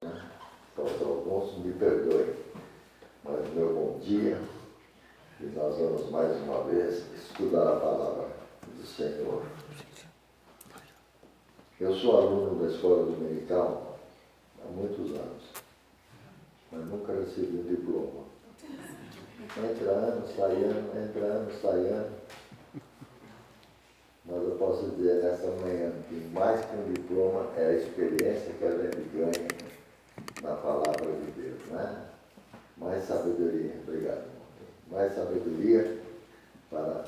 Então, alguns me perdoem, mas meu bom dia, e nós vamos mais uma vez estudar a palavra do Senhor. Eu sou aluno da escola dominical há muitos anos, mas nunca recebi um diploma. Entra ano, sai ano, entra ano, sai ano. Mas eu posso dizer nessa manhã que mais que um diploma é a experiência que a gente ganha na palavra de Deus, né? Mais sabedoria, obrigado, irmão. Mais sabedoria para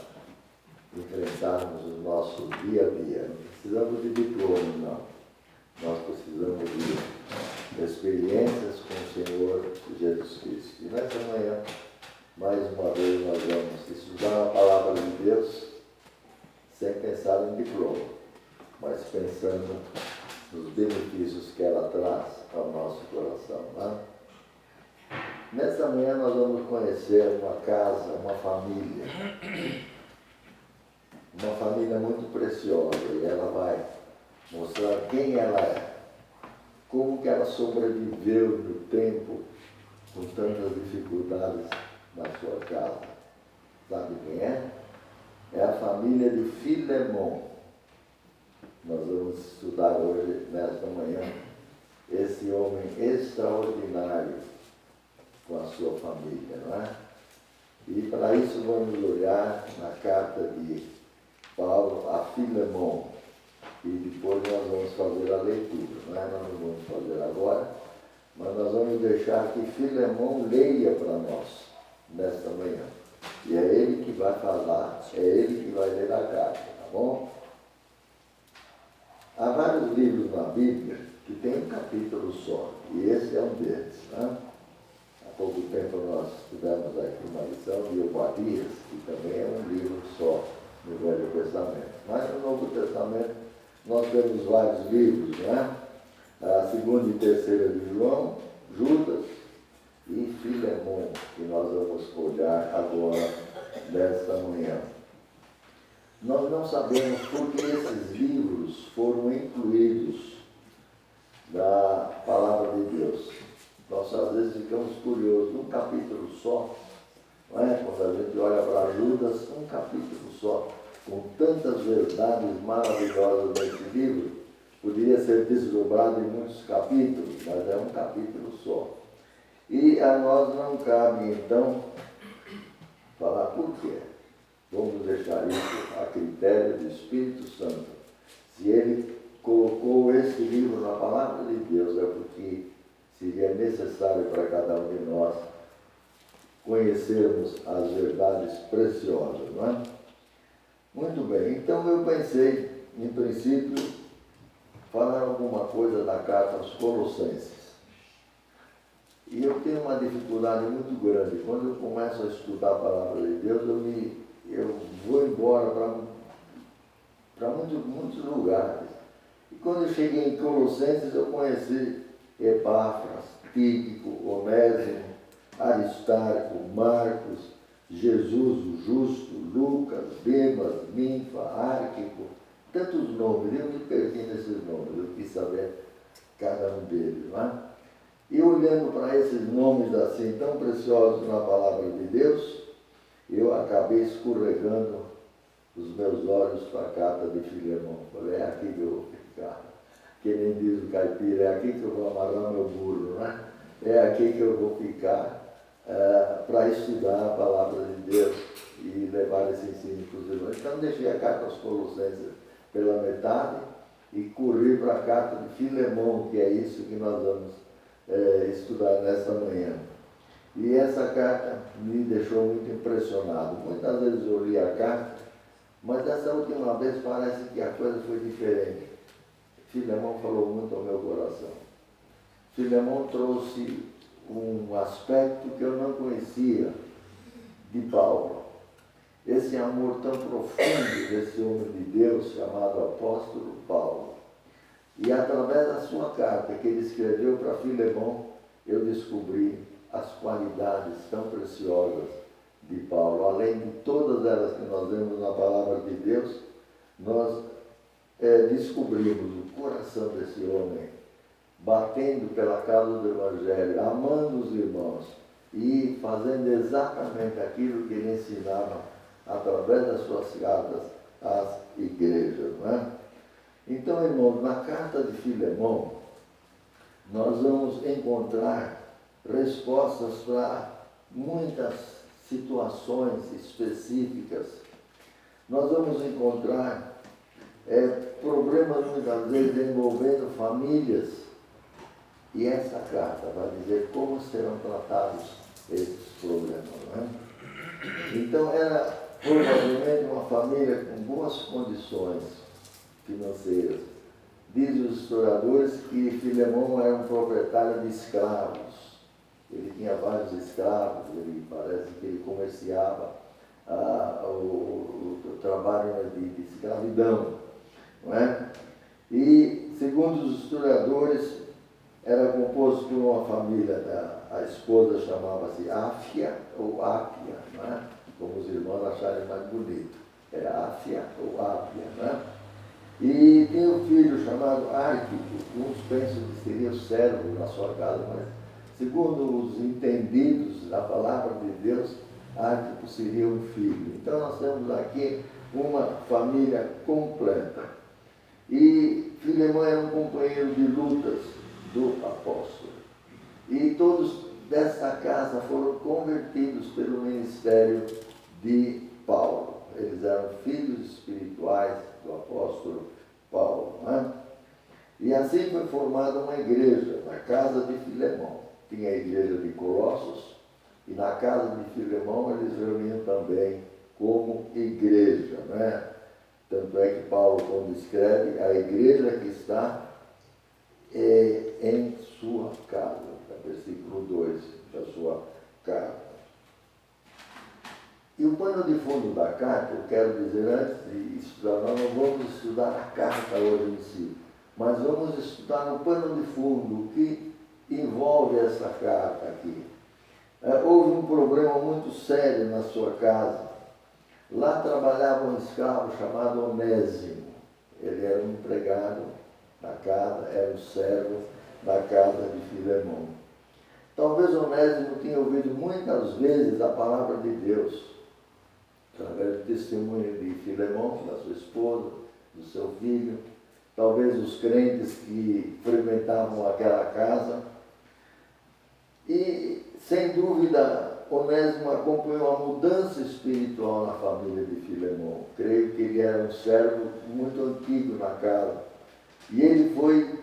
enfrentarmos o nosso dia a dia. Não precisamos de diploma, não. Nós precisamos de experiências com o Senhor Jesus Cristo. E nessa manhã, mais uma vez, nós vamos estudar a palavra de Deus sem pensar em diploma, mas pensando nos benefícios que ela traz ao nosso coração, né? Nessa manhã nós vamos conhecer uma casa, uma família muito preciosa, e ela vai mostrar quem ela é, como que ela sobreviveu no tempo com tantas dificuldades na sua casa. Sabe quem é? É a família de Filemon. Nós vamos estudar hoje, nesta manhã, esse homem extraordinário com a sua família, não é? E para isso vamos olhar na carta de Paulo a Filemon. E depois nós vamos fazer a leitura, não é? Nós não vamos fazer agora, mas nós vamos deixar que Filemon leia para nós nesta manhã. E é ele que vai falar, é ele que vai ler a carta, tá bom? Há vários livros na Bíblia que tem um capítulo só, e esse é um deles, né? Há pouco tempo nós tivemos aqui uma lição de Obadias, que também é um livro só no Velho Testamento. Mas no Novo Testamento nós temos vários livros, né? A segunda e terceira de João, Judas e Filemon, que nós vamos olhar agora nesta manhã. Nós não sabemos por que esses livros foram incluídos na palavra de Deus. Nós às vezes ficamos curiosos, num capítulo só, não é? Quando a gente olha para Judas, um capítulo só, com tantas verdades maravilhosas nesse livro, poderia ser desdobrado em muitos capítulos, mas é um capítulo só. E a nós não cabe, então, falar por quê. Vamos deixar isso a critério do Espírito Santo. Se ele colocou esse livro na palavra de Deus, é porque seria necessário para cada um de nós conhecermos as verdades preciosas, não é? Muito bem, então eu pensei, em princípio, falar alguma coisa da carta aos Colossenses. E eu tenho uma dificuldade muito grande. Quando eu começo a estudar a palavra de Deus, eu vou embora para muitos lugares. E quando eu cheguei em Colossenses, eu conheci Epáfras, Tíquico, Onésimo, Aristarco, Marcos, Jesus, o Justo, Lucas, Demas, Ninfa, Árquipo, tantos nomes. Eu me perdi nesses nomes, eu quis saber cada um deles, não é? E olhando para esses nomes assim tão preciosos na palavra de Deus, eu acabei escorregando os meus olhos para a carta de Filemon. Falei, é aqui que eu vou ficar. Que nem diz o caipira, é aqui que eu vou amarrar meu burro, né? É aqui que eu vou ficar para estudar a palavra de Deus e levar esse ensino para os irmãos. Então deixei a carta aos Colossenses pela metade e corri para a carta de Filemon, que é isso que nós vamos estudar nesta manhã. E essa carta me deixou muito impressionado. Muitas vezes eu li a carta, mas dessa última vez parece que a coisa foi diferente. Filemon falou muito ao meu coração. Filemon trouxe um aspecto que eu não conhecia de Paulo. Esse amor tão profundo desse homem de Deus chamado apóstolo Paulo. E através da sua carta que ele escreveu para Filemon, eu descobri as qualidades tão preciosas de Paulo. Além de todas elas que nós vemos na palavra de Deus, nós descobrimos o coração desse homem batendo pela causa do Evangelho, amando os irmãos e fazendo exatamente aquilo que ele ensinava através das suas cartas às igrejas. Não é? Então, irmãos, na carta de Filemão, nós vamos encontrar respostas para muitas situações específicas. Nós vamos encontrar problemas muitas vezes envolvendo famílias, e essa carta vai dizer como serão tratados esses problemas. Não é? Então, era provavelmente uma família com boas condições financeiras. Diz os historiadores que Filemão era um proprietário de escravos. Ele tinha vários escravos, parece que ele comerciava o trabalho de escravidão. Não é? E, segundo os historiadores, era composto por uma família, a esposa chamava-se Áfia ou Ápia, não é? Como os irmãos acharem mais bonito. Era Áfia ou Ápia. Não é? E tinha um filho chamado Arquipo, que uns pensam que seria o servo na sua casa, mas segundo os entendidos da palavra de Deus, Arquipo seria um filho. Então nós temos aqui uma família completa. E Filemão era um companheiro de lutas do apóstolo. E todos dessa casa foram convertidos pelo ministério de Paulo. Eles eram filhos espirituais do apóstolo Paulo. Né? E assim foi formada uma igreja na casa de Filemão. Tinha a igreja de Colossos, e na casa de Filemão eles reuniam também como igreja. Né? Tanto é que Paulo, quando escreve, a igreja que está em sua casa, versículo 2 da sua carta. E o pano de fundo da carta, eu quero dizer, antes de estudar, nós não vamos estudar a carta hoje em si, mas vamos estudar o pano de fundo, o que envolve essa carta aqui. Houve um problema muito sério na sua casa. Lá trabalhava um escravo chamado Onésimo. Ele era um empregado na casa, era um servo da casa de Filemão. Talvez Onésimo tenha ouvido muitas vezes a palavra de Deus, através do testemunho de Filemão, da sua esposa, do seu filho, talvez os crentes que frequentavam aquela casa. E, sem dúvida, Onésimo acompanhou a mudança espiritual na família de Filemão. Creio que ele era um servo muito antigo na casa. E ele foi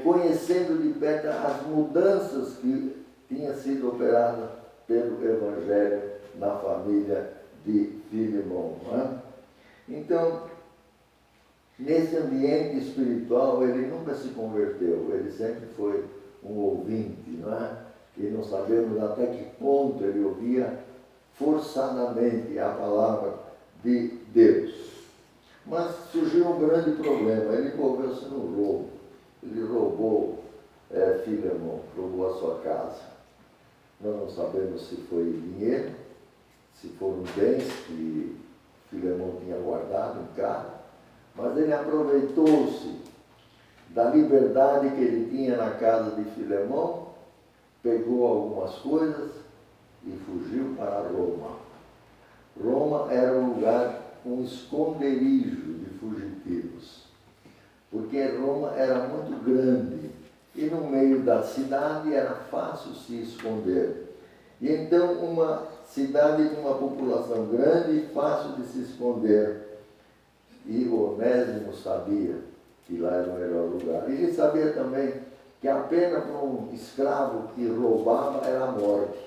conhecendo de perto as mudanças que tinham sido operadas pelo Evangelho na família de Filemão. Não é? Então, nesse ambiente espiritual, ele nunca se converteu, ele sempre foi um ouvinte, não é? E não sabemos até que ponto ele ouvia forçadamente a palavra de Deus. Mas surgiu um grande problema, ele envolveu-se no roubo. Ele roubou Filemão, roubou a sua casa. Nós não sabemos se foi dinheiro, se foram bens que Filemão tinha guardado em casa, mas ele aproveitou-se da liberdade que ele tinha na casa de Filemão, pegou algumas coisas e fugiu para Roma. Roma era um lugar, um esconderijo de fugitivos, porque Roma era muito grande e no meio da cidade era fácil se esconder. E então uma cidade com uma população grande e fácil de se esconder. E Onésimo sabia que lá era o melhor lugar. E ele sabia também que a pena para um escravo que roubava era a morte.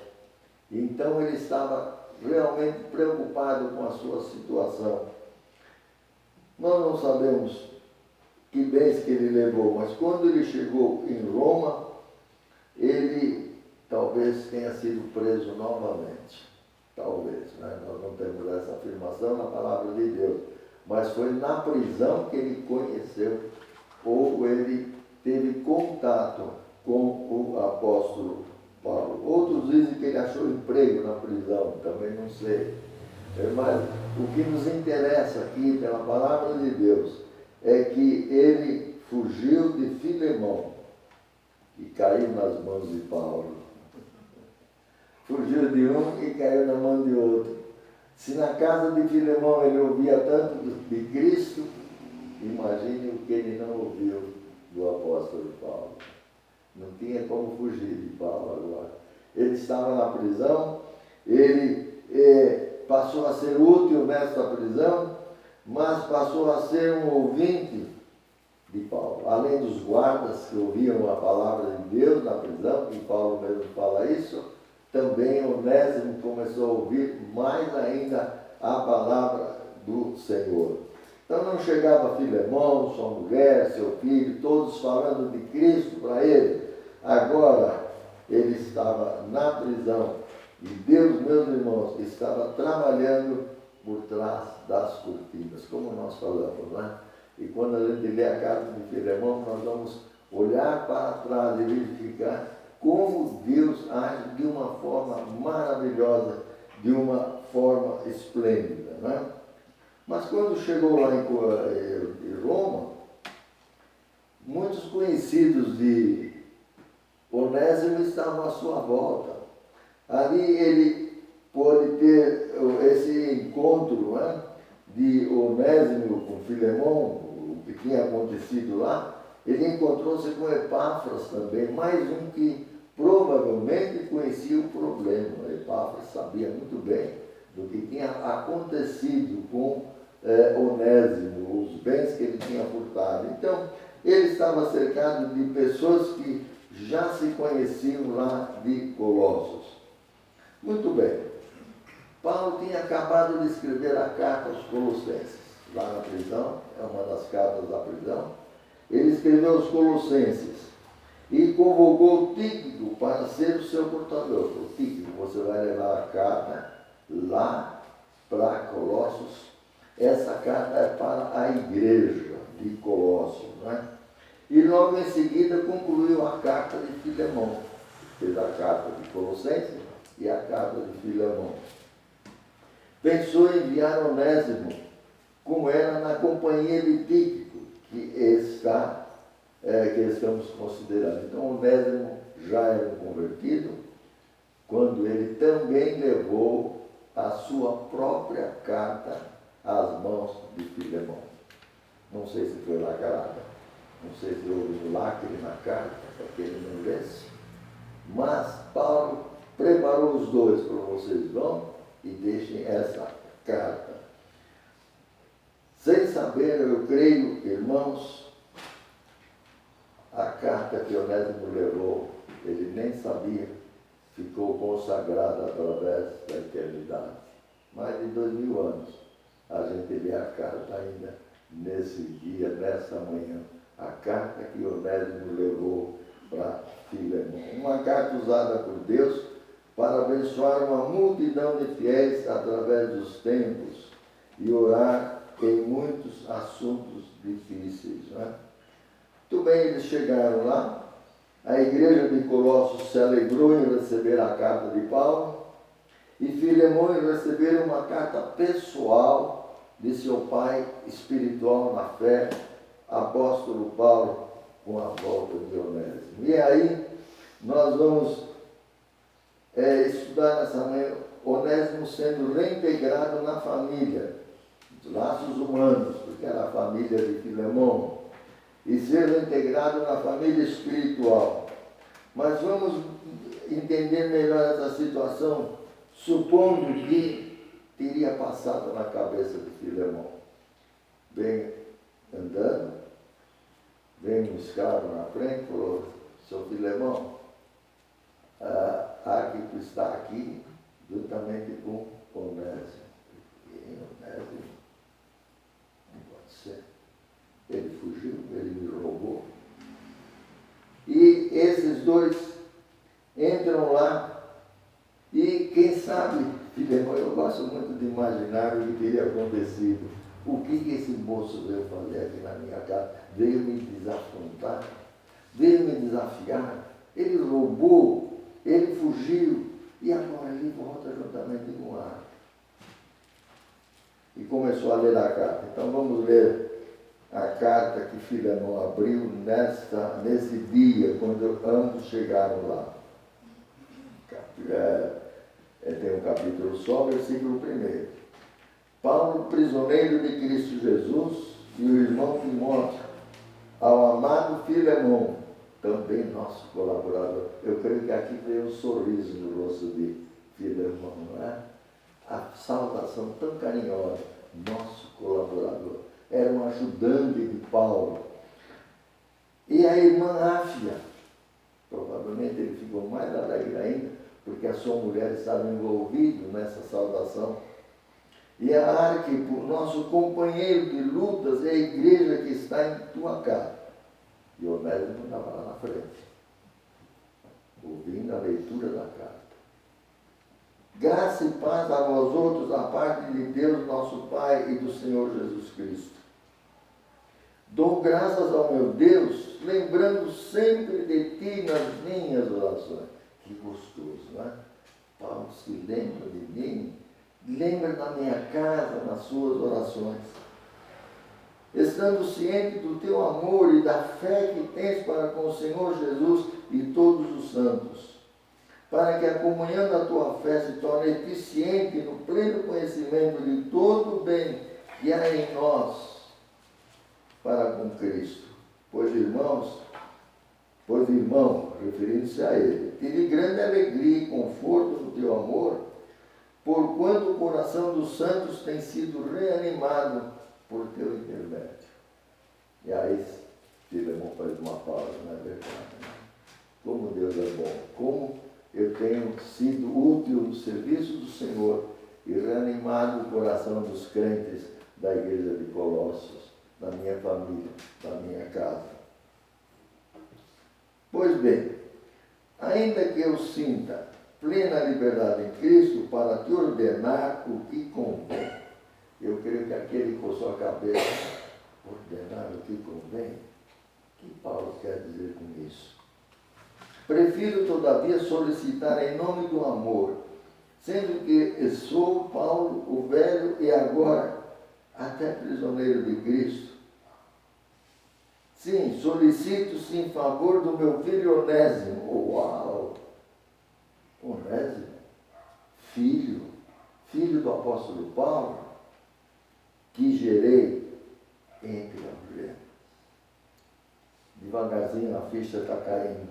Então ele estava realmente preocupado com a sua situação. Nós não sabemos que bens que ele levou, mas quando ele chegou em Roma, ele talvez tenha sido preso novamente. Talvez, né? Nós não temos essa afirmação na palavra de Deus. Mas foi na prisão que ele conheceu, ou ele teve contato com o apóstolo Paulo. Outros dizem que ele achou emprego na prisão, também não sei. Mas o que nos interessa aqui, pela palavra de Deus, é que ele fugiu de Filemão. e caiu nas mãos de Paulo. Fugiu de um e caiu na mão de outro. Se na casa de Filemão ele ouvia tanto de Cristo, imagine o que ele não ouviu do apóstolo Paulo. Não tinha como fugir de Paulo agora. Ele estava na prisão, ele passou a ser útil nessa prisão, mas passou a ser um ouvinte de Paulo. Além dos guardas que ouviam a palavra de Deus na prisão, e Paulo mesmo fala isso, também Onésimo começou a ouvir mais ainda a palavra do Senhor. Então não chegava Filemão, sua mulher, seu filho, todos falando de Cristo para ele. Agora ele estava na prisão e Deus, meus irmãos, estava trabalhando por trás das cortinas, como nós falamos, né? E quando a gente lê a carta de Filemão, nós vamos olhar para trás e verificar como Deus age de uma forma maravilhosa, de uma forma esplêndida, né? Mas quando chegou lá em Roma, muitos conhecidos de Onésimo estavam à sua volta. Ali ele pôde ter esse encontro, né, de Onésimo com Filemão, o que tinha acontecido lá. Ele encontrou-se com Epáfras também, mais um que provavelmente conhecia o problema. Epáfras sabia muito bem do que tinha acontecido com Onésimo, os bens que ele tinha furtado. Então, ele estava cercado de pessoas que já se conheciam lá de Colossos. Muito bem. Paulo tinha acabado de escrever a carta aos Colossenses, lá na prisão, é uma das cartas da prisão. Ele escreveu aos Colossenses e convocou Tíquico para ser o seu portador. O Tíquico, você vai levar a carta lá para Colossos. Essa carta é para a igreja de Colossos, né? E logo em seguida concluiu a carta de Filemão. Fez a carta de Colossenses e a carta de Filemão. Pensou em enviar Onésimo, como era na companhia de Tíquico, que estamos considerando. Então, Onésimo já era um convertido, quando ele também levou a sua própria carta às mãos de Filemão. Não sei se foi lacrada, não sei se houve um lacre na carta, para que ele não lesse, mas Paulo preparou os dois para vocês vão e deixem essa carta. Sem saber, eu creio, irmãos, a carta que Onésimo levou, ele nem sabia, ficou consagrada através da eternidade. Mais de 2000 anos, a gente lê a carta ainda nesse dia, nessa manhã. A carta que Onésimo levou para Filemão. Uma carta usada por Deus para abençoar uma multidão de fiéis através dos tempos e orar em muitos assuntos difíceis, né? Muito bem, eles chegaram lá, a igreja de Colossos se alegrou em receber a carta de Paulo e Filemão em receber uma carta pessoal de seu pai espiritual na fé, apóstolo Paulo, com a volta de Onésimo. E aí nós vamos estudar nessa manhã Onésimo sendo reintegrado na família, laços humanos, porque era a família de Filemão, e ser reintegrado na família espiritual. Mas vamos entender melhor essa situação, supondo que teria passado na cabeça de Filemão. Vem andando, vem um escravo na frente e falou: seu Filemão, Arquipo está aqui juntamente com Onésimo. E Onésimo, não pode ser. Ele fugiu, ele me roubou. E esses dois entram lá e quem sabe, Filemão, eu gosto muito de imaginar o que teria acontecido. O que esse moço veio fazer aqui na minha casa? Veio me desafrontar, veio me desafiar, ele roubou, ele fugiu, e agora ele volta juntamente com Arquipo. E começou a ler a carta. Então vamos ler a carta que Filemão abriu nesse dia, quando ambos chegaram lá. Tem um capítulo só, versículo 1. Paulo, prisioneiro de Cristo Jesus, e o irmão Timóteo, ao amado Filemão, também nosso colaborador. Eu creio que aqui veio um sorriso no rosto de Filemão, não é? A saudação tão carinhosa, nosso colaborador. Era um ajudante de Paulo. E a irmã Áfia, provavelmente ele ficou mais alegre ainda, porque a sua mulher estava envolvida nessa saudação. E a Arquipo, nosso companheiro de lutas, é a igreja que está em tua casa. E Onésimo estava lá na frente, ouvindo a leitura da carta. Graça e paz a vós outros, da parte de Deus, nosso Pai, e do Senhor Jesus Cristo. Dou graças ao meu Deus, lembrando sempre de ti nas minhas orações. Que gostoso, não é? Paulo se lembra de mim, lembra da minha casa, nas suas orações. Estando ciente do teu amor e da fé que tens para com o Senhor Jesus e todos os santos, para que a comunhão da tua fé se torne eficiente no pleno conhecimento de todo o bem que há em nós para com Cristo. Pois irmão, referindo-se a ele, tive grande alegria e conforto no teu amor, porquanto o coração dos santos tem sido reanimado por teu intermédio. E aí, Filemão faz uma pausa, não é verdade? Né? Como Deus é bom, como eu tenho sido útil no serviço do Senhor e reanimado o coração dos crentes da igreja de Colossos, da minha família, da minha casa. Pois bem, ainda que eu sinta plena liberdade em Cristo para te ordenar o que convém. Eu creio que aquele coçou a cabeça, ordenar o que convém. O que Paulo quer dizer com isso? Prefiro, todavia, solicitar em nome do amor, sendo que sou Paulo, o velho, e agora até prisioneiro de Cristo. Sim, solicito-se em favor do meu filho Onésimo. Uau! Onésimo, filho do apóstolo Paulo, que gerei entre algemas. Devagarzinho a ficha está caindo.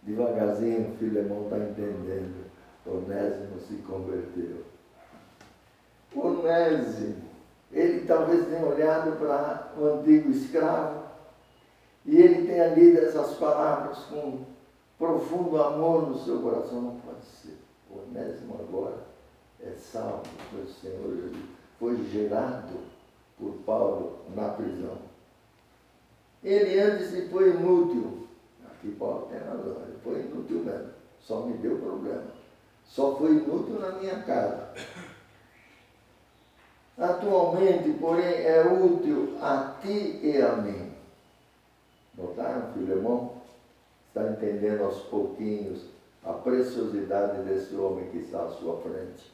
Devagarzinho o Filemão está entendendo. Onésimo se converteu. Onésimo, ele talvez tenha olhado para o antigo escravo e ele tenha lido essas palavras com profundo amor no seu coração. Não pode ser. Onésimo agora é salvo pelo Senhor Jesus. Foi gerado por Paulo na prisão. Ele antes foi inútil. Aqui Paulo tem razão, ele foi inútil mesmo. Só me deu problema. Só foi inútil na minha casa. Atualmente, porém, é útil a ti e a mim. Notaram, Filemão? Está entendendo aos pouquinhos a preciosidade desse homem que está à sua frente.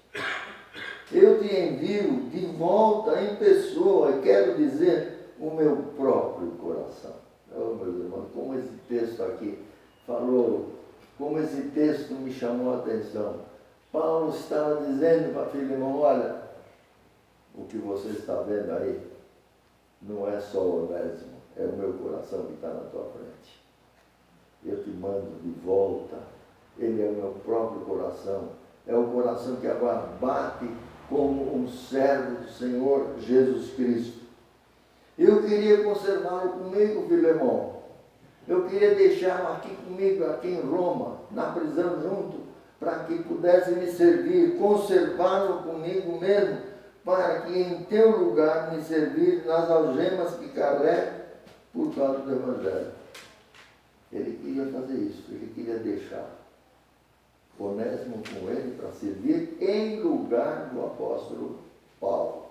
Eu te envio de volta em pessoa, e quero dizer, o meu próprio coração. Oh, meus irmãos, como esse texto aqui falou, como esse texto me chamou a atenção. Paulo estava dizendo para Filemão, olha, o que você está vendo aí não é só o Onésimo, é o meu coração que está na tua frente. Eu te mando de volta, ele é o meu próprio coração, é o coração que agora bate como um servo do Senhor Jesus Cristo. Eu queria conservá-lo comigo, Filemão. Eu queria deixá-lo aqui comigo, aqui em Roma, na prisão junto, para que pudesse me servir, conservá-lo comigo mesmo, para que em teu lugar me servir nas algemas que carrego por causa do Evangelho. Ele queria fazer isso, ele queria deixar Onésimo com ele para servir em lugar do apóstolo Paulo.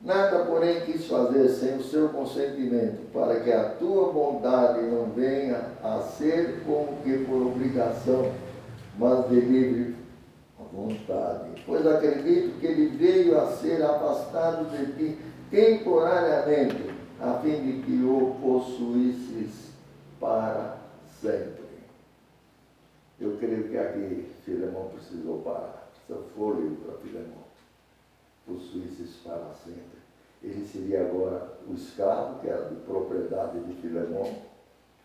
Nada, porém, quis fazer sem o seu consentimento, para que a tua bondade não venha a ser como que por obrigação, mas de livre vontade. Pois acredito que ele veio a ser afastado de ti temporariamente, a fim de que o possuísseis para sempre. Eu creio que aqui Filemão precisou parar. Precisa fôlego para Filemão. Possuísseis para sempre. Ele seria agora o escravo, que era de propriedade de Filemão.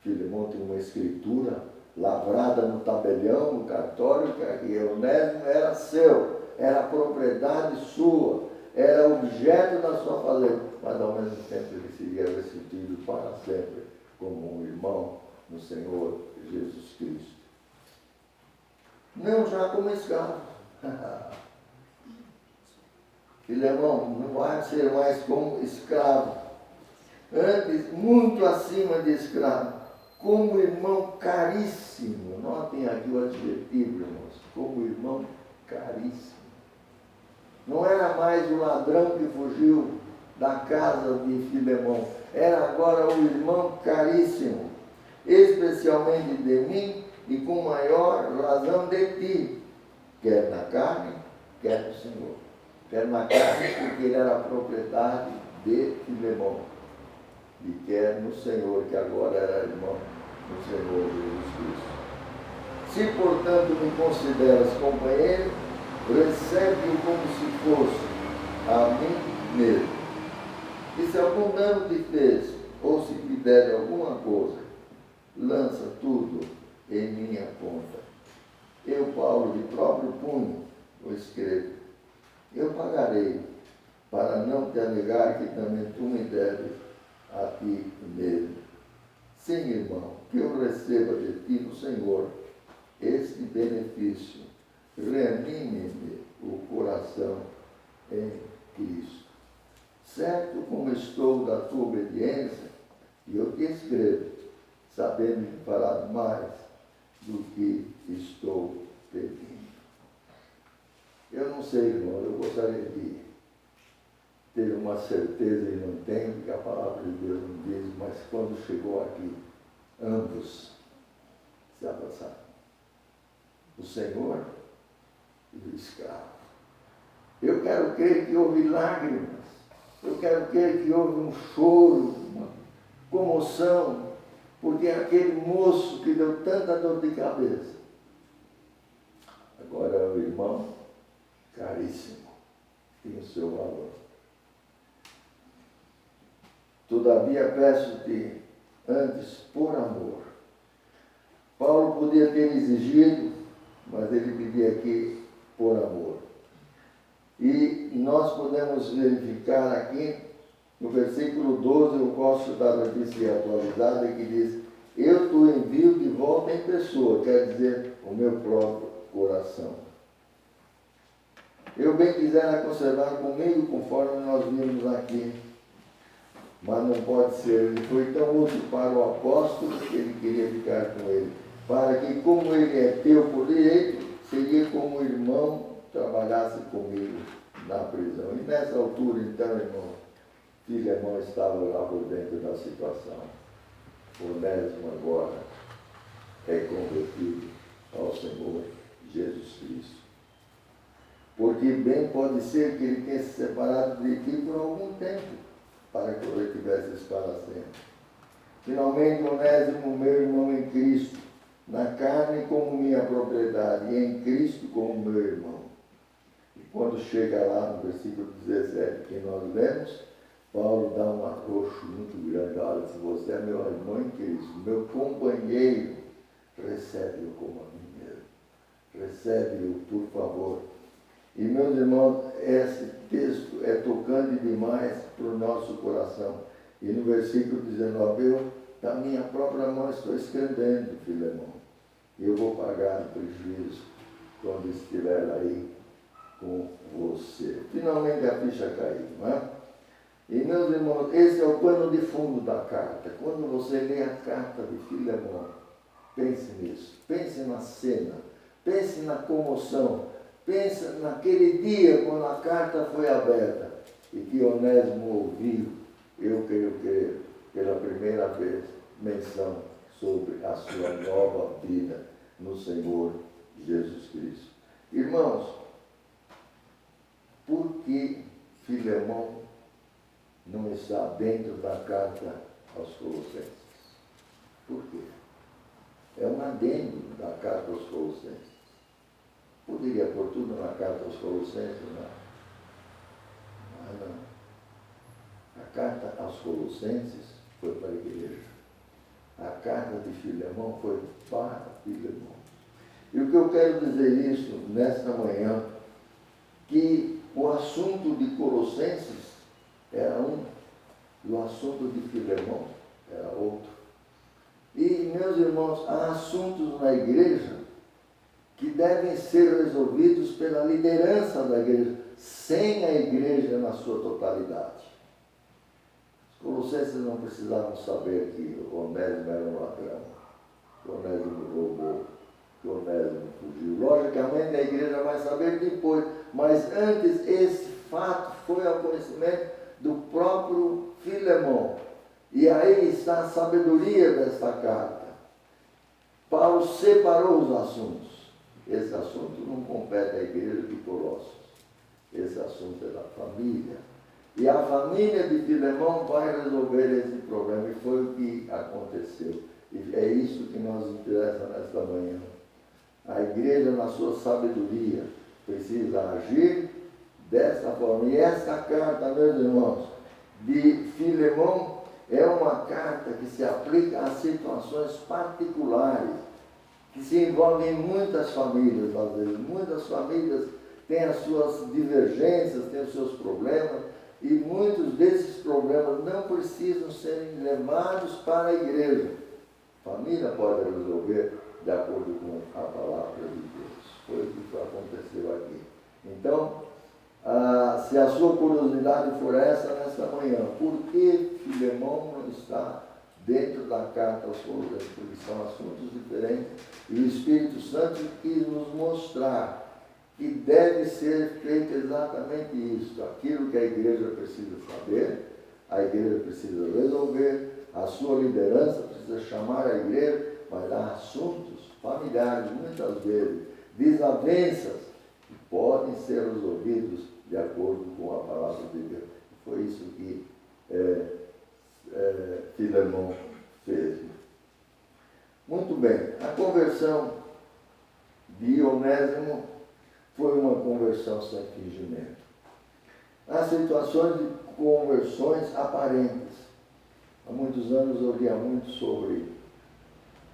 Filemão tinha uma escritura lavrada no tabelião, no cartório, que Onésimo era seu, era propriedade sua, era objeto da sua fazenda, mas ao mesmo tempo ele seria restituído para sempre como um irmão no Senhor Jesus Cristo. Não já como escravo. Filemão não vai ser mais como escravo, antes muito acima de escravo, como irmão caríssimo. Notem aqui o adjetivo, irmãos, como irmão caríssimo. Não era mais o ladrão que fugiu da casa de Filemão, era agora o irmão caríssimo, especialmente de mim e com maior razão de ti, quer na carne, quer no Senhor. Quer na carne porque ele era propriedade de Filemão, e quer no Senhor, que agora era irmão do Senhor Jesus Cristo. Se, portanto, me consideras companheiro, recebe-o como se fosse a mim mesmo. E se algum dano te fez, ou se te der alguma coisa, lança tudo em minha conta. Eu, Paulo, de próprio punho, o escrevo. Eu pagarei, para não te alegar que também tu me deves a ti mesmo. Sim, irmão, que eu receba de ti no Senhor este benefício. Reanime-me o coração em Cristo. Certo como estou da tua obediência, e eu te escrevo, sabendo que farás mais do que estou pedindo. Eu não sei, irmão, eu gostaria de ter uma certeza, e não tenho, porque a palavra de Deus não diz, mas quando chegou aqui, ambos se abraçaram. O Senhor e o escravo. Eu quero crer que houve lágrimas, eu quero crer que houve um choro, uma comoção, porque aquele moço que deu tanta dor de cabeça, agora é o irmão caríssimo, tem o seu valor. Todavia peço-te antes por amor. Paulo podia ter exigido, mas ele pedia aqui por amor. E nós podemos verificar aqui, no versículo 12, eu gosto da revista atualizada, que diz: eu te envio de volta em pessoa, quer dizer, o meu próprio coração. Eu bem quisera conservar comigo, conforme nós vimos aqui, mas não pode ser. Ele foi tão útil para o apóstolo que ele queria ficar com ele, para que, como ele é teu por direito, seria como irmão, trabalhasse comigo na prisão. E nessa altura, então, irmão, Filemão estava lá por dentro da situação. Onésimo agora é convertido ao Senhor Jesus Cristo. Porque bem pode ser que ele tenha se separado de ti por algum tempo, para que eu tivesse para sempre. Finalmente, Onésimo, meu irmão em Cristo, na carne como minha propriedade, e em Cristo como meu irmão. E quando chega lá no versículo 17 que nós lemos, Paulo dá um arroxo muito grande. Olha, se você é meu irmão em Cristo, meu companheiro, recebe-o como a mim mesmo. Recebe-o, por favor. E, meus irmãos, esse texto é tocante demais para o nosso coração. E no versículo 19, eu, da minha própria mão, estou escrevendo, Filemão. E eu vou pagar o prejuízo quando estiver aí com você. Finalmente a ficha caiu, não é? E, meus irmãos, esse é o pano de fundo da carta. Quando você lê a carta de Filemão, pense nisso. Pense na cena. Pense na comoção. Pensa naquele dia quando a carta foi aberta e que Onésimo ouviu, eu creio que pela primeira vez, menção sobre a sua nova vida no Senhor Jesus Cristo. Irmãos, por que Filemão não está dentro da carta aos Colossenses. Por quê? É um adendo da carta aos Colossenses. Poderia pôr tudo na carta aos Colossenses, não. Mas não. A carta aos Colossenses foi para a igreja. A carta de Filemão foi para Filemão. E o que eu quero dizer isso nesta manhã, que o assunto de Colossenses era um, e o assunto de Filemão era outro. E, meus irmãos, há assuntos na igreja que devem ser resolvidos pela liderança da igreja, sem a igreja na sua totalidade. Os colossenses não precisavam saber que o Onésimo era um ladrão, que o Onésimo roubou, que o Onésimo fugiu. Logicamente a igreja vai saber depois, mas antes esse fato foi ao conhecimento do próprio Filemão. E aí está a sabedoria desta carta. Paulo separou os assuntos. Esse assunto não compete à igreja de Colossos. Esse assunto é da família. E a família de Filemão vai resolver esse problema. E foi o que aconteceu. E é isso que nos interessa nesta manhã. A igreja, na sua sabedoria, precisa agir dessa forma. E essa carta, meus irmãos, de Filemão, é uma carta que se aplica a situações particulares, que se envolvem em muitas famílias, às vezes. Muitas famílias têm as suas divergências, têm os seus problemas, e muitos desses problemas não precisam serem levados para a igreja. A família pode resolver de acordo com a palavra de Deus. Foi o que aconteceu aqui. Então, se a sua curiosidade for essa nesta manhã, por que Filemão não está dentro da carta aos Colossenses? Porque são assuntos diferentes e o Espírito Santo quis nos mostrar que deve ser feito exatamente isso, aquilo que a igreja precisa saber, a igreja precisa resolver, a sua liderança precisa chamar a igreja, mas há assuntos familiares, muitas vezes, desavenças, que podem ser resolvidos de acordo com a palavra de Deus. Foi isso que Filemão fez. Muito bem, a conversão de Onésimo foi uma conversão sem fingimento. Há situações de conversões aparentes. Há muitos anos eu lia muito sobre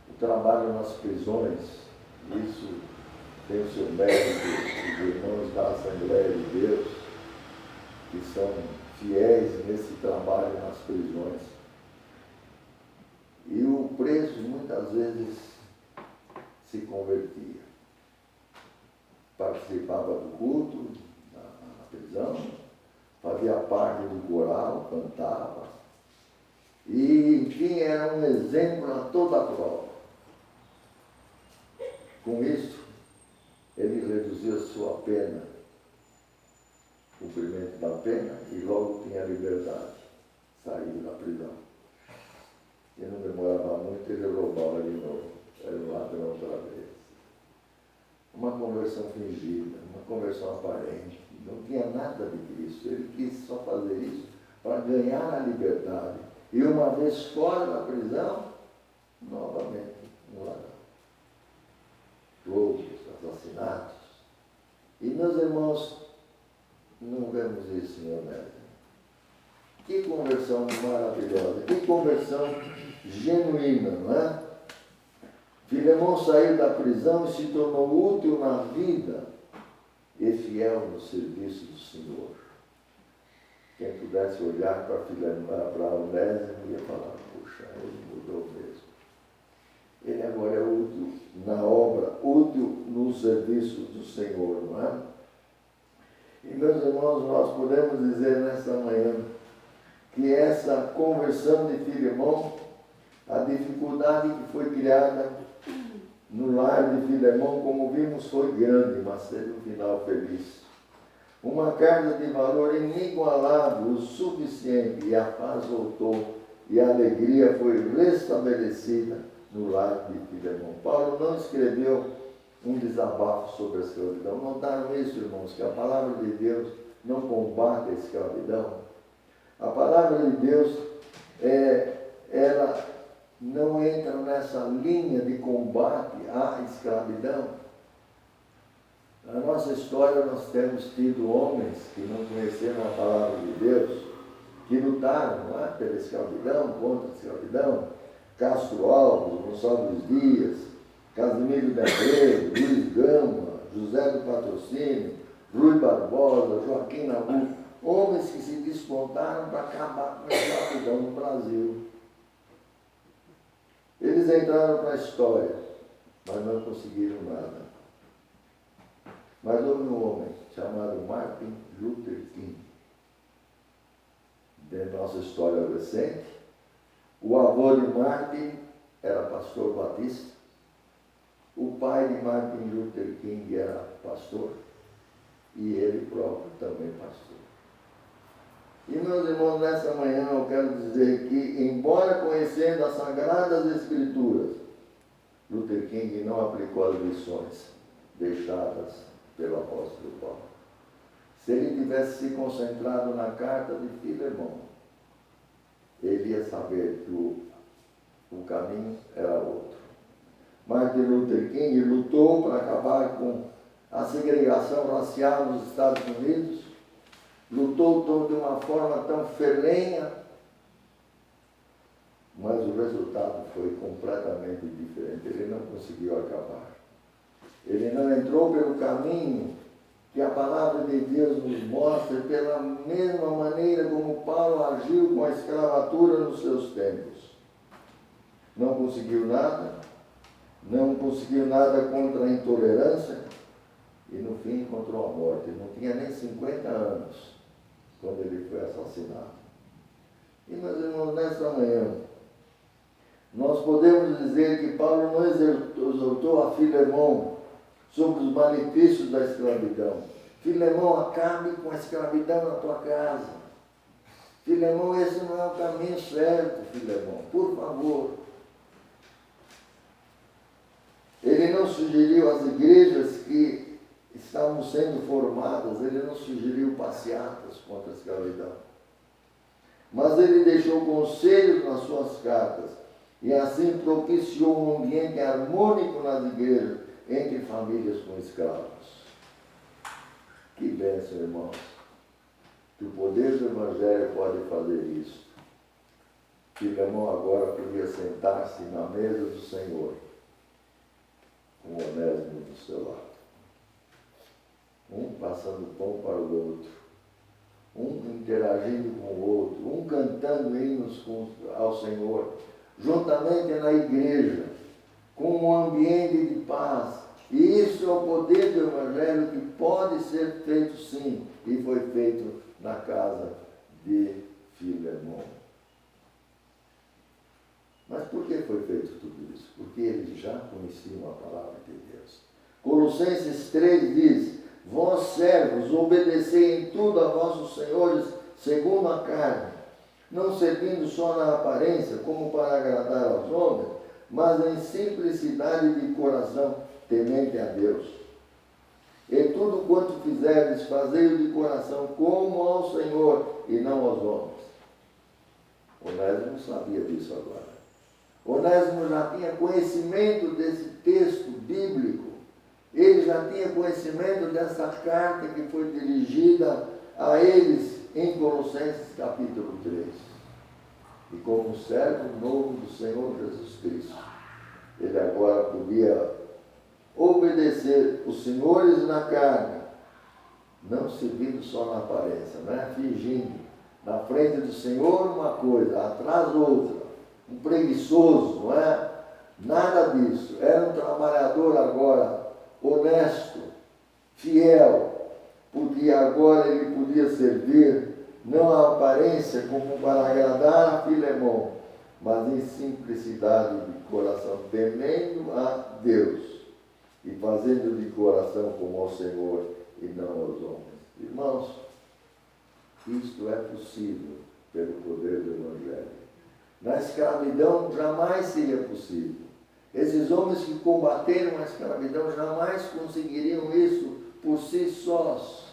o trabalho nas prisões. Isso tem o seu mérito, os irmãos da Assembleia de Deus, que são fiéis nesse trabalho nas prisões. E o preso muitas vezes se convertia. Participava do culto na prisão, fazia parte do coral, cantava. E, enfim, era um exemplo a toda a prova. Com isso, ele reduziu a sua pena, o cumprimento da pena, e logo tinha liberdade, saiu da prisão. E não demorava muito, ele roubava de novo, era um ladrão outra vez. Uma conversão fingida, uma conversão aparente, não tinha nada de Cristo, ele quis só fazer isso para ganhar a liberdade. E uma vez fora da prisão, novamente um ladrão. Roubos, assassinatos. E, meus irmãos, não vemos isso em Onésimo. Que conversão maravilhosa, que conversão genuína, não é? Filemão saiu da prisão e se tornou útil na vida e fiel no serviço do Senhor. Quem pudesse olhar para Onésimo ia falar, puxa, ele mudou mesmo. Ele agora é útil na obra, útil no serviço do Senhor, não é? E, meus irmãos, nós podemos dizer nesta manhã que essa conversão de Filemão, a dificuldade que foi criada no lar de Filemão, como vimos, foi grande, mas teve um final feliz. Uma carga de valor inigualável, o suficiente, e a paz voltou, e a alegria foi restabelecida no lar de Filemão. Paulo não escreveu um desabafo sobre a escravidão. Notaram isso, irmãos, que a palavra de Deus não combate a escravidão? A palavra de Deus, ela não entra nessa linha de combate à escravidão. Na nossa história nós temos tido homens que não conheceram a palavra de Deus, que lutaram, não é, pela escravidão, contra a escravidão. Castro Alves, Gonçalves Dias, Casimiro de Abreu, Luiz Gama, José do Patrocínio, Rui Barbosa, Joaquim Nabuco, homens que se despontaram para acabar com a escravidão no Brasil. Eles entraram para a história, mas não conseguiram nada. Mas houve um homem chamado Martin Luther King, da nossa história recente. O avô de Martin era pastor batista, o pai de Martin Luther King era pastor, e ele próprio também pastor. E, meus irmãos, nessa manhã eu quero dizer que, embora conhecendo as Sagradas Escrituras, Luther King não aplicou as lições deixadas pelo apóstolo Paulo. Se ele tivesse se concentrado na carta de Filemão, ele ia saber que o caminho era outro. Martin Luther King lutou para acabar com a segregação racial nos Estados Unidos, lutou de uma forma tão ferrenha, mas o resultado foi completamente diferente. Ele não conseguiu acabar. Ele não entrou pelo caminho que a palavra de Deus nos mostra, pela mesma maneira como Paulo agiu com a escravatura nos seus tempos. Não conseguiu nada contra a intolerância e no fim encontrou a morte. Não tinha nem 50 anos quando ele foi assassinado. E, meus irmãos, nessa manhã, nós podemos dizer que Paulo não exortou a Filemão sobre os malefícios da escravidão. Filemão, acabe com a escravidão na tua casa. Filemão, esse não é o caminho certo, Filemão, por favor. Ele não sugeriu às igrejas que estavam sendo formadas, ele não sugeriu passeatas contra a escravidão. Mas ele deixou conselhos nas suas cartas e assim propiciou um ambiente harmônico nas igrejas entre famílias com escravos. Que bênção, irmãos, que o poder do Evangelho pode fazer isso. Filemão agora podia sentar-se na mesa do Senhor, com Onésimo do seu lado. Um passando pão para o outro, um interagindo com o outro, um cantando hinos ao Senhor, juntamente na igreja, com um ambiente de paz. E isso é o poder do Evangelho que pode ser feito sim, e foi feito na casa de Filemão. Mas por que foi feito tudo isso? Porque eles já conheciam a palavra de Deus. Colossenses 3 diz: vós servos, obedecei em tudo a vossos senhores segundo a carne, não servindo só na aparência como para agradar aos homens, mas em simplicidade de coração, temente a Deus. E tudo quanto fizerdes, fazei-o de coração como ao Senhor e não aos homens. Onésimo sabia disso agora. Onésimo já tinha conhecimento desse texto bíblico. Ele já tinha conhecimento dessa carta que foi dirigida a eles em Colossenses capítulo 3. E como servo novo do Senhor Jesus Cristo, ele agora podia obedecer os senhores na carne, não servindo só na aparência, não é? Fingindo na frente do Senhor uma coisa, atrás outra, um preguiçoso, não é? Nada disso. Era um trabalhador agora honesto, fiel, porque agora ele podia servir não a aparência como para agradar a Filemão, mas em simplicidade de coração, temendo a Deus e fazendo de coração como ao Senhor e não aos homens. Irmãos, isto é possível pelo poder do Evangelho. Na escravidão jamais seria possível. Esses homens que combateram a escravidão jamais conseguiriam isso por si sós.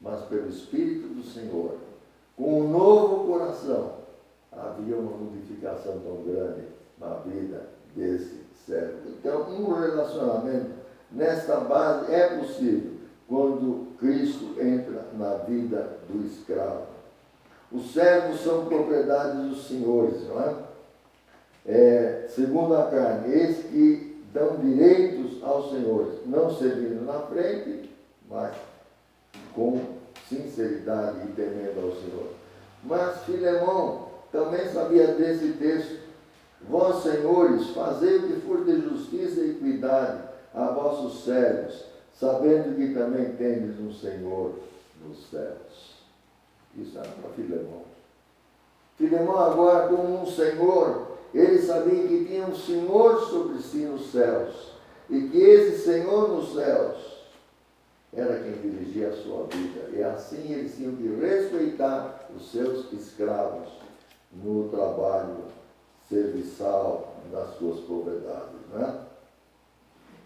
Mas pelo Espírito do Senhor, com um novo coração. Havia uma modificação tão grande na vida desse servo. Então, um relacionamento nesta base é possível quando Cristo entra na vida do escravo. Os servos são propriedade dos senhores, não é? Segundo a carne, eis que dão direitos aos senhores, não servindo na frente, mas com sinceridade e temendo ao Senhor. Mas Filemão também sabia desse texto: vós, senhores, fazei o que for de justiça e equidade a vossos servos, sabendo que também tendes um Senhor nos céus. Isso era para Filemão. Filemão agora, como um senhor, ele sabia que tinha um Senhor sobre si nos céus, e que esse Senhor nos céus era quem dirigia a sua vida. E assim eles tinham que respeitar os seus escravos no trabalho serviçal das suas propriedades, né?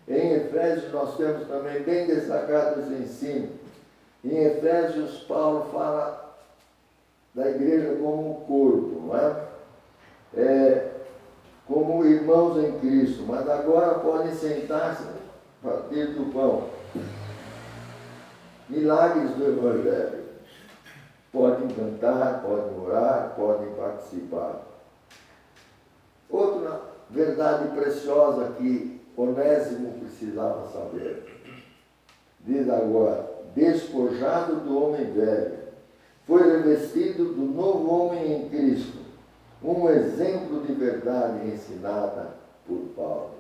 Em Efésios nós temos também bem destacado esse ensino. Em Efésios, Paulo fala da igreja como um corpo, não é? Como irmãos em Cristo, mas agora podem sentar-se a partir do pão. Milagres do Evangelho. Podem cantar, podem orar, podem participar. Outra verdade preciosa que Onésimo precisava saber. Diz agora: despojado do homem velho, foi revestido do novo homem em Cristo, um exemplo de verdade ensinada por Paulo.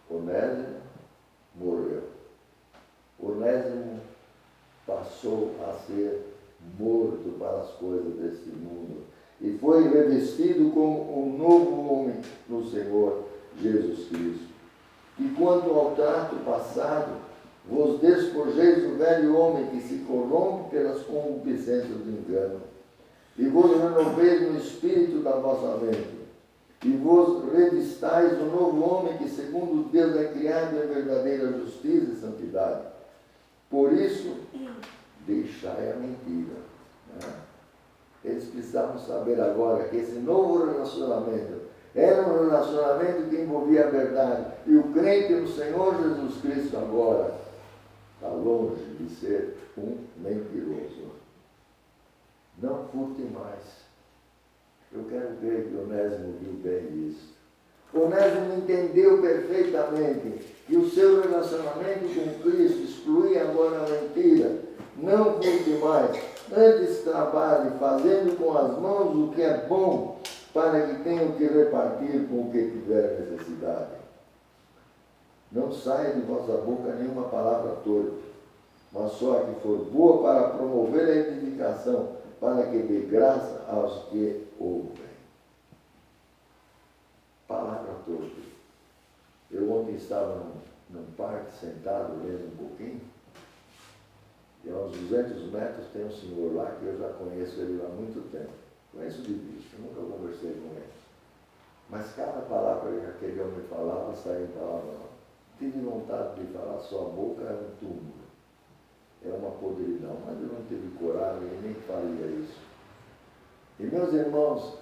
Onésimo morreu. Onésimo passou a ser morto para as coisas deste mundo e foi revestido como um novo homem no Senhor Jesus Cristo. E quanto ao trato passado, vos despojeis do velho homem que se corrompe pelas concupiscências do engano, e vos renoveis no espírito da vossa mente, e vos revistais do novo homem que, segundo Deus, é criado em verdadeira justiça e santidade. Por isso, deixai a mentira. Né? Eles precisavam saber agora que esse novo relacionamento era um relacionamento que envolvia a verdade. E o crente no Senhor Jesus Cristo agora está longe de ser um mentiroso. Não furte mais. Eu quero ver que Onésimo viu bem isso. Onésimo entendeu perfeitamente que o seu relacionamento com Cristo excluía agora a mentira. Não furte mais. Antes trabalhe fazendo com as mãos o que é bom, para que tenham que repartir com o que tiver necessidade. Não saia de vossa boca nenhuma palavra torpe, mas só a que for boa para promover a edificação, para que dê graça aos que ouvem. Palavra torpe. Eu ontem estava num parque sentado lendo um pouquinho, e a uns 200 metros tem um senhor lá que eu já conheço ele há muito tempo. Conheço de vista, nunca conversei com ele. Mas cada palavra que aquele homem falava, saía palavra. Tive vontade de falar, sua boca é um túmulo, é uma podridão, mas eu não tive coragem e nem faria isso. E meus irmãos,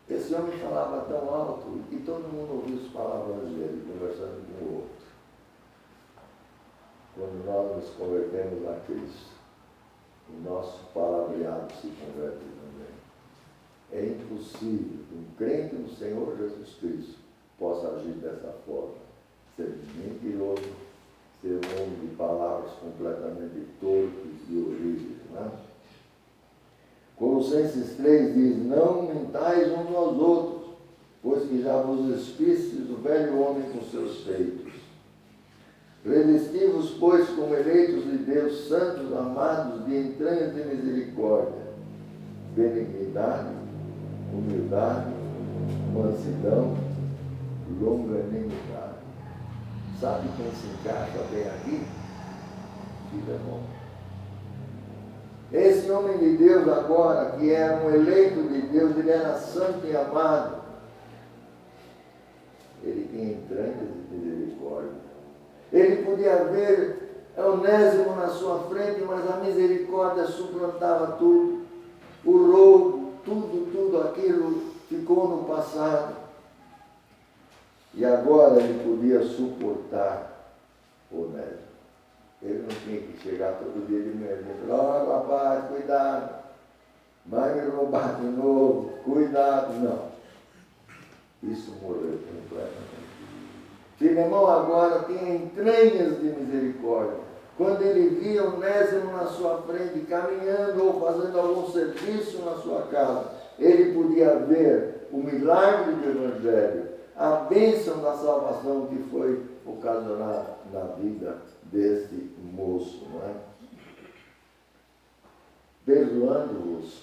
esse homem falava tão alto que todo mundo ouvia as palavras dele, conversando com o outro. Quando nós nos convertemos a Cristo, o nosso palavreado se converte também. É impossível que um crente no Senhor Jesus Cristo possa agir dessa forma, ser mentiroso, ser um homem de palavras completamente torpes e horríveis, não é? Colossenses 3 diz: não mentais uns aos outros, pois que já vos despistes do velho homem com seus feitos. Revesti-vos, pois, como eleitos de Deus, santos, amados, de entranhas de misericórdia, benignidade, humildade, mansidão, longanimidade. Sabe quem se encaixa bem aqui? Filemão. Esse homem de Deus agora, que era um eleito de Deus, ele era santo e amado. Ele tinha entranhas de misericórdia. Ele podia ver Onésimo na sua frente, mas a misericórdia suplantava tudo. O roubo, tudo aquilo ficou no passado. E agora ele podia suportar Onésimo. Ele não tinha que chegar todo dia de manhã e dizer: ó, rapaz, cuidado, vai me roubar de novo, cuidado. Não. Isso morreu completamente. Filemão agora tinha entranhas de misericórdia. Quando ele via Onésimo na sua frente, caminhando ou fazendo algum serviço na sua casa, ele podia ver o milagre do Evangelho, a bênção da salvação que foi ocasionada na vida deste moço, não é? Perdoando-os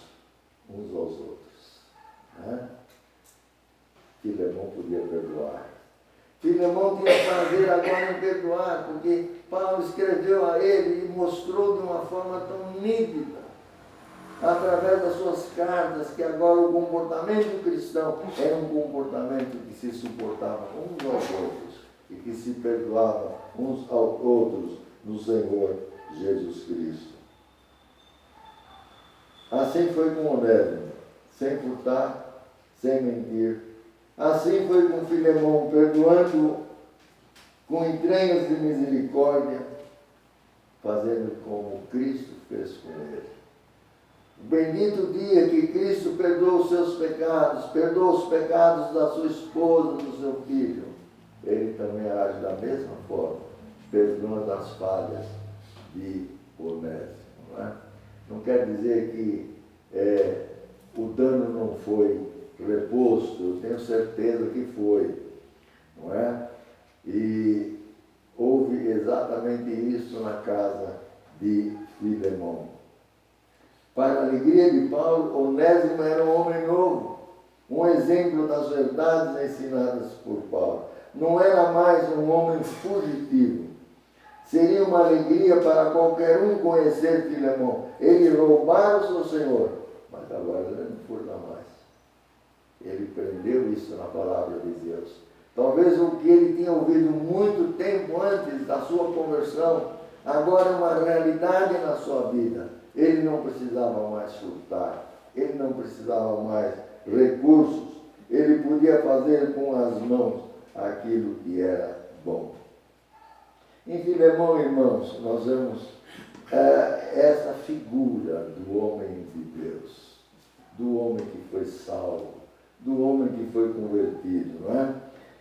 uns aos outros, não é? Filemão podia perdoar. Filemão tinha prazer agora em perdoar, porque Paulo escreveu a ele e mostrou de uma forma tão nítida, através das suas cartas, que agora o comportamento cristão era um comportamento que se suportava uns aos outros e que se perdoava uns aos outros no Senhor Jesus Cristo. Assim foi com Onésimo, sem furtar, sem mentir. Assim foi com Filemão, perdoando com entranhas de misericórdia, fazendo como Cristo fez com ele. O bendito dia que Cristo perdoou os seus pecados, perdoou os pecados da sua esposa, do seu filho. Ele também age da mesma forma, perdoando as falhas de Onésimo. Não é? Não quer dizer que o dano não foi reposto, eu tenho certeza que foi, não é? E houve exatamente isso na casa de Filemão. Para a alegria de Paulo, Onésimo era um homem novo, um exemplo das verdades ensinadas por Paulo. Não era mais um homem fugitivo. Seria uma alegria para qualquer um conhecer Filemão. Ele roubara o seu Senhor, mas agora ele não furta mais. Ele prendeu isso na palavra de Deus. Talvez o que ele tinha ouvido muito tempo antes da sua conversão, agora é uma realidade na sua vida. Ele não precisava mais furtar, ele não precisava mais recursos, ele podia fazer com as mãos aquilo que era bom. Em Filemão, irmãos, nós vemos essa figura do homem de Deus, do homem que foi salvo, do homem que foi convertido, não é?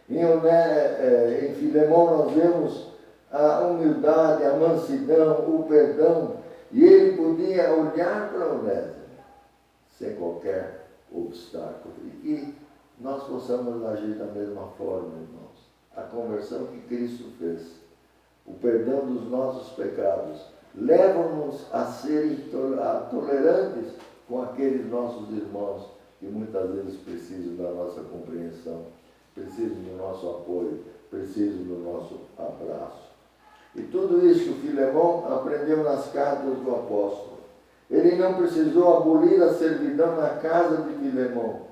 Em Filemão nós vemos a humildade, a mansidão, o perdão, e ele podia olhar para Onésimo sem qualquer obstáculo. E que nós possamos agir da mesma forma, irmãos. A conversão que Cristo fez, o perdão dos nossos pecados, levam-nos a serem tolerantes com aqueles nossos irmãos que muitas vezes precisam da nossa compreensão, precisam do nosso apoio, precisam do nosso abraço. E tudo isso que Filemão aprendeu nas cartas do apóstolo. Ele não precisou abolir a servidão na casa de Filemão,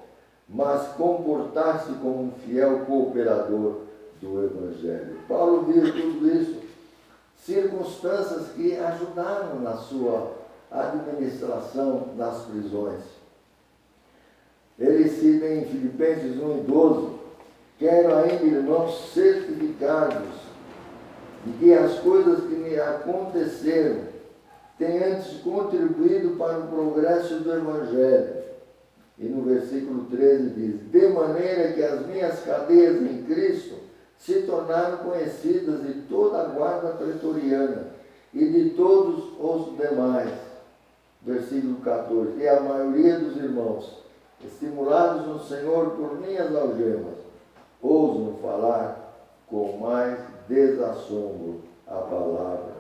mas comportar-se como um fiel cooperador do Evangelho. Paulo viu tudo isso, circunstâncias que ajudaram na sua administração das prisões. Ele cita em Filipenses 1:12, quero ainda, irmãos, certificados de que as coisas que me aconteceram têm antes contribuído para o progresso do Evangelho. E no versículo 13 diz, de maneira que as minhas cadeias em Cristo se tornaram conhecidas de toda a guarda pretoriana e de todos os demais. Versículo 14, e a maioria dos irmãos, estimulados no Senhor por minhas algemas, ousam falar com mais desassombro a palavra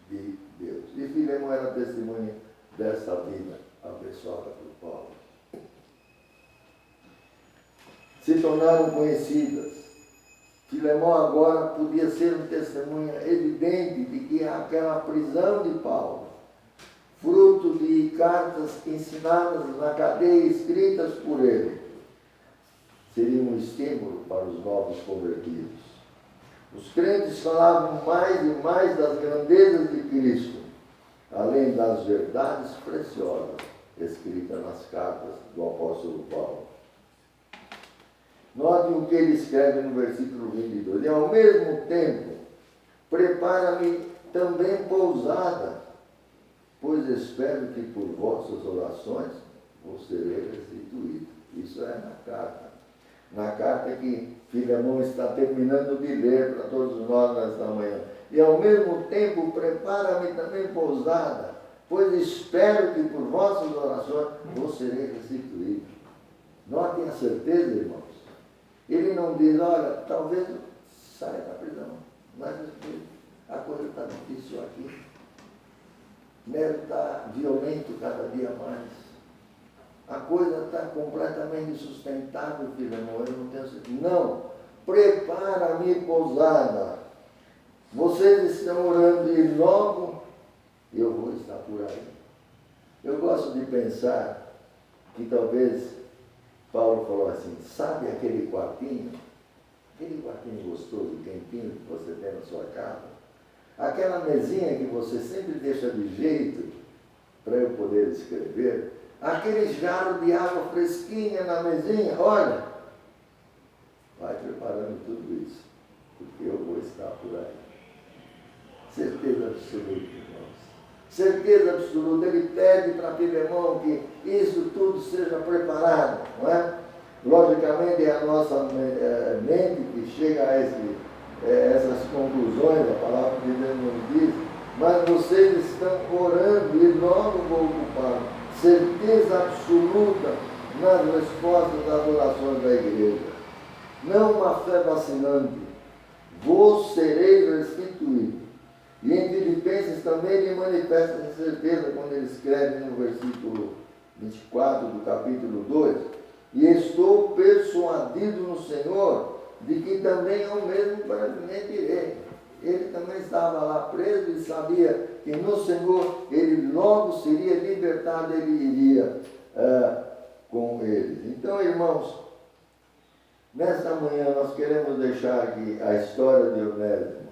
de Deus. E Filemão era testemunha dessa vida abençoada por Paulo. Se tornaram conhecidas. Filemão agora podia ser um testemunha evidente de que aquela prisão de Paulo, fruto de cartas ensinadas na cadeia, escritas por ele, seria um estímulo para os novos convertidos. Os crentes falavam mais e mais das grandezas de Cristo, além das verdades preciosas escritas nas cartas do apóstolo Paulo. Note o que ele escreve no versículo 22. E ao mesmo tempo, prepara-me também pousada, pois espero que por vossas orações vos serei restituído. Isso é na carta. Na carta que Filemão está terminando de ler para todos nós nesta manhã. E ao mesmo tempo, prepara-me também pousada, pois espero que por vossas orações vos serei restituído. Notem a certeza, irmãos. Ele não diz, olha, talvez saia da prisão, mas a coisa está difícil aqui. Nero está violento cada dia mais. A coisa está completamente insustentável, Filemão, eu não tenho certeza. Não, prepara-me pousada. Vocês estão orando e logo eu vou estar por aí. Eu gosto de pensar que talvez Paulo falou assim, sabe aquele quartinho gostoso, quentinho que você tem na sua casa? Aquela mesinha que você sempre deixa de jeito para eu poder escrever, aquele jarro de água fresquinha na mesinha, olha, vai preparando tudo isso, porque eu vou estar por aí. Certeza absoluta, irmãos. Certeza absoluta. Ele pede para Filemão que isso tudo seja preparado, não é? Logicamente é a nossa mente que chega a essas conclusões, a palavra de Deus nos diz, mas vocês estão orando e logo vou ocupar. Certeza absoluta nas respostas das orações da igreja. Não uma fé vacilante. Vos sereis restituídos. E em Filipenses também ele manifesta essa certeza quando ele escreve no versículo 24 do capítulo 2. E estou persuadido no Senhor de que também eu mesmo brevemente irei. Ele também estava lá preso e sabia que no Senhor ele logo seria libertado, ele iria com eles. Então, irmãos, nesta manhã nós queremos deixar aqui a história de Onésimo,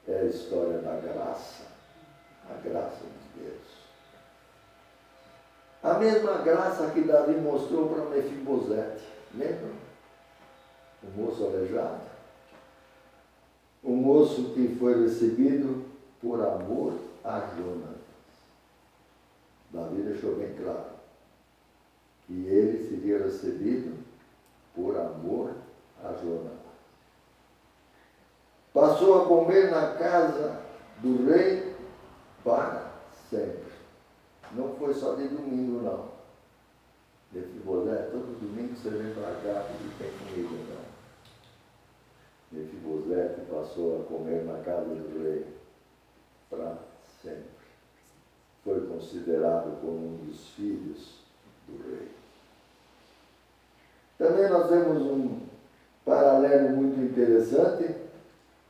é a história da graça, a graça de Deus. A mesma graça que Davi mostrou para Mefibosete, lembram? O moço aleijado. O moço que foi recebido por amor a Jonas. Davi deixou bem claro que ele seria recebido por amor a Jonas. Passou a comer na casa do rei para sempre. Não foi só de domingo, não. Mefibosete, todo domingo você vem para cá e tem comida, não. Mefibosete passou a comer na casa do rei para sempre. Foi considerado como um dos filhos do rei. Também nós temos um paralelo muito interessante,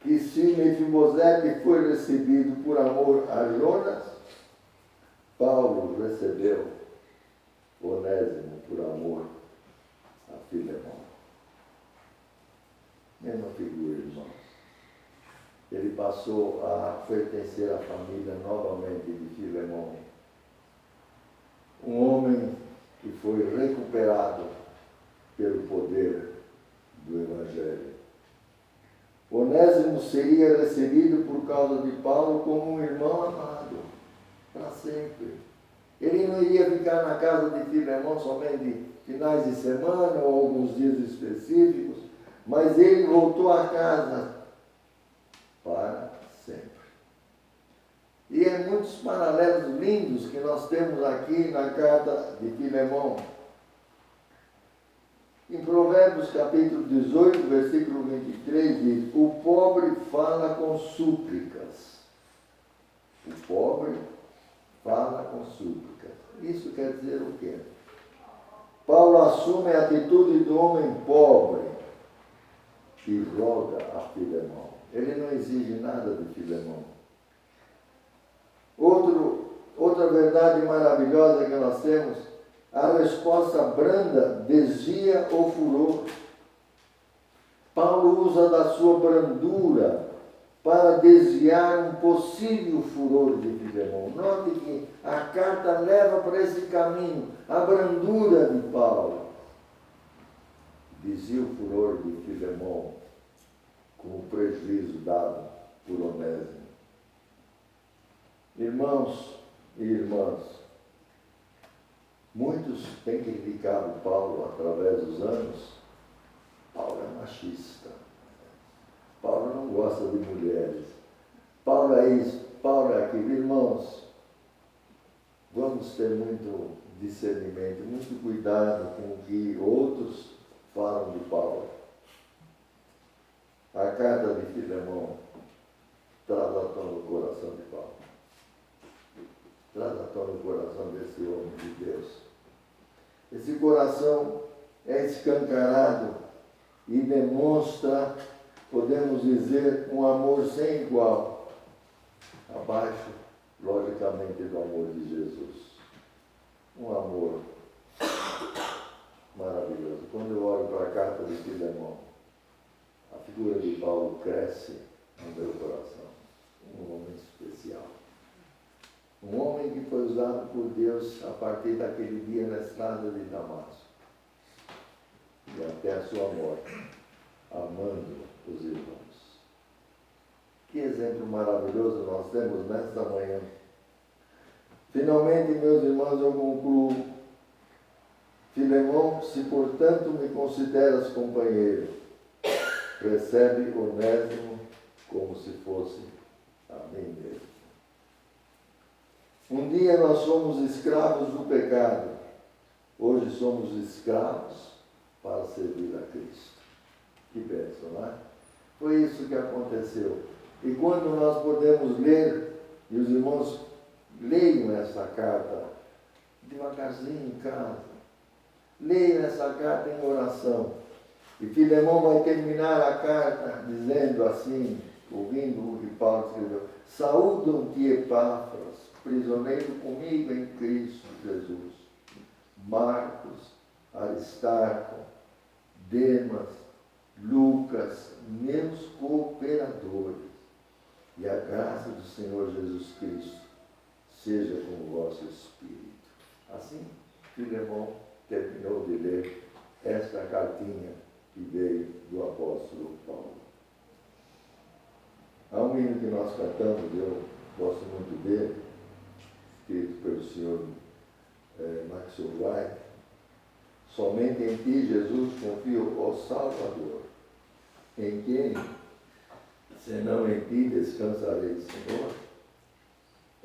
que se Mefibosete foi recebido por amor a Jonas, Paulo recebeu Onésimo por amor a Filemão. Mesma figura, irmãos. Ele passou a pertencer à família novamente de Filemão. Um homem que foi recuperado pelo poder do Evangelho. Onésimo seria recebido por causa de Paulo como um irmão amado, para sempre. Ele não iria ficar na casa de Filemão somente finais de semana ou alguns dias específicos, mas ele voltou a casa para sempre. E é muitos paralelos lindos que nós temos aqui na carta de Filemão. Em Provérbios capítulo 18, versículo 23, diz: o pobre fala com súplicas. O pobre fala com súplicas. Isso quer dizer o quê? Paulo assume a atitude do homem pobre e roga a Filemão. Ele não exige nada de Filemão. Outra verdade maravilhosa que nós temos, a resposta branda desvia o furor. Paulo usa da sua brandura para desviar um possível furor de Filemão. Note que a carta leva para esse caminho a brandura de Paulo. Desvia o furor de Filemão com o prejuízo dado por Onésimo. Irmãos e irmãs, muitos têm criticado Paulo através dos anos. Paulo é machista. Paulo não gosta de mulheres. Paulo é isso, Paulo é aquilo. Irmãos, vamos ter muito discernimento, muito cuidado com o que outros falam de Paulo. A carta de Filemão traz à tona o coração de Paulo. Traz à tona o coração desse homem de Deus. Esse coração é escancarado e demonstra, podemos dizer, um amor sem igual, abaixo, logicamente, do amor de Jesus. Um amor maravilhoso. Quando eu olho para a carta de Filemão, a figura de Paulo cresce no meu coração. Um homem especial. Um homem que foi usado por Deus a partir daquele dia na estrada de Damasco e até a sua morte, amando os irmãos. Que exemplo maravilhoso nós temos nesta manhã. Finalmente, meus irmãos, eu concluo. Filemão, se portanto me consideras companheiro, recebe Onésimo como se fosse a mim mesmo. Um dia nós somos escravos do pecado, hoje somos escravos para servir a Cristo. Que bênção, não é? Foi isso que aconteceu. E quando nós podemos ler, e os irmãos leiam essa carta devagarzinho em casa, leiam essa carta em oração. E Filemão vai terminar a carta dizendo assim, ouvindo o que Paulo escreveu: saúdam-te, Epáfras, prisioneiro comigo em Cristo Jesus, Marcos, Aristarco, Demas, Lucas, meus cooperadores, e a graça do Senhor Jesus Cristo seja com o vosso espírito. Assim, Filemão terminou de ler esta cartinha que veio do apóstolo Paulo. Há um hino que nós cantamos, eu gosto muito dele, escrito pelo senhor Maxwell White: somente em ti, Jesus, confio, ó Salvador, em quem, senão em ti, descansarei, Senhor.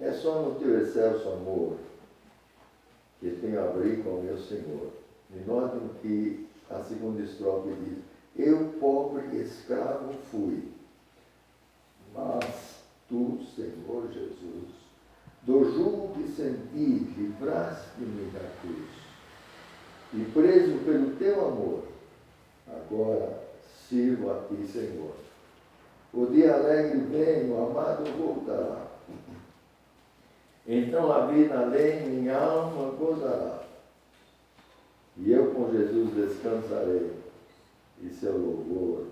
É só no teu excelso amor que tenho abrigo ao meu Senhor. E notem que a segunda estrofe diz: eu, pobre escravo, fui, mas tu, Senhor Jesus, do jugo que senti, livraste-me da cruz. E preso pelo teu amor, agora sirvo a ti, Senhor. O dia alegre vem, o amado voltará. Então a vida além, minha alma gozará. E eu com Jesus descansarei, e seu louvor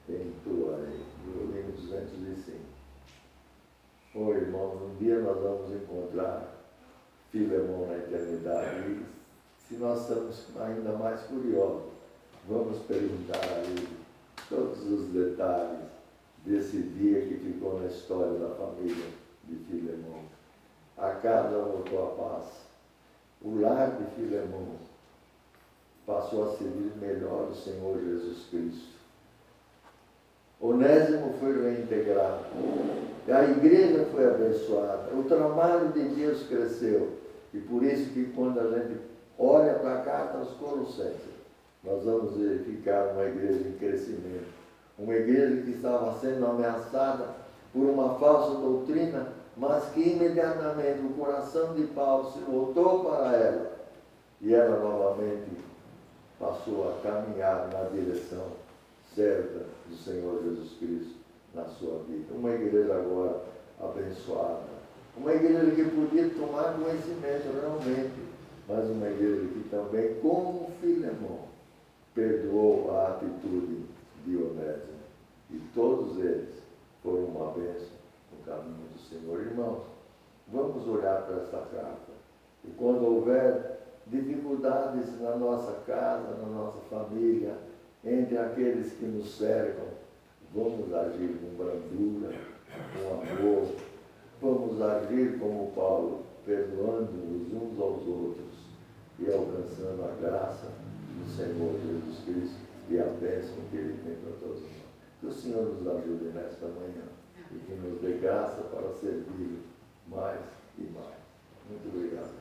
entoarei. Violino 205. Oh, irmãos, um dia nós vamos encontrar Filemão na eternidade. E se nós estamos ainda mais curiosos, vamos perguntar a ele todos os detalhes desse dia que ficou na história da família de Filemão. A casa voltou à paz. O lar de Filemão passou a servir melhor o Senhor Jesus Cristo. Onésimo foi reintegrado. A igreja foi abençoada. O trabalho de Deus cresceu. E por isso que quando a gente olha para a carta aos Colossenses, nós vamos verificar uma igreja em crescimento. Uma igreja que estava sendo ameaçada por uma falsa doutrina, mas que imediatamente o coração de Paulo se voltou para ela. E ela novamente passou a caminhar na direção certa do Senhor Jesus Cristo na sua vida. Uma igreja agora abençoada. Uma igreja que podia tomar conhecimento realmente, mas uma igreja que também, como Filemão, perdoou a atitude de Onésimo. E todos eles foram uma olhar para esta carta. E quando houver dificuldades na nossa casa, na nossa família, entre aqueles que nos cercam, vamos agir com brandura, com amor, vamos agir como Paulo, perdoando-nos uns aos outros e alcançando a graça do Senhor Jesus Cristo e a bênção que Ele tem para todos nós. Que o Senhor nos ajude nesta manhã e que nos dê graça para servir mais e mais. Muito obrigado.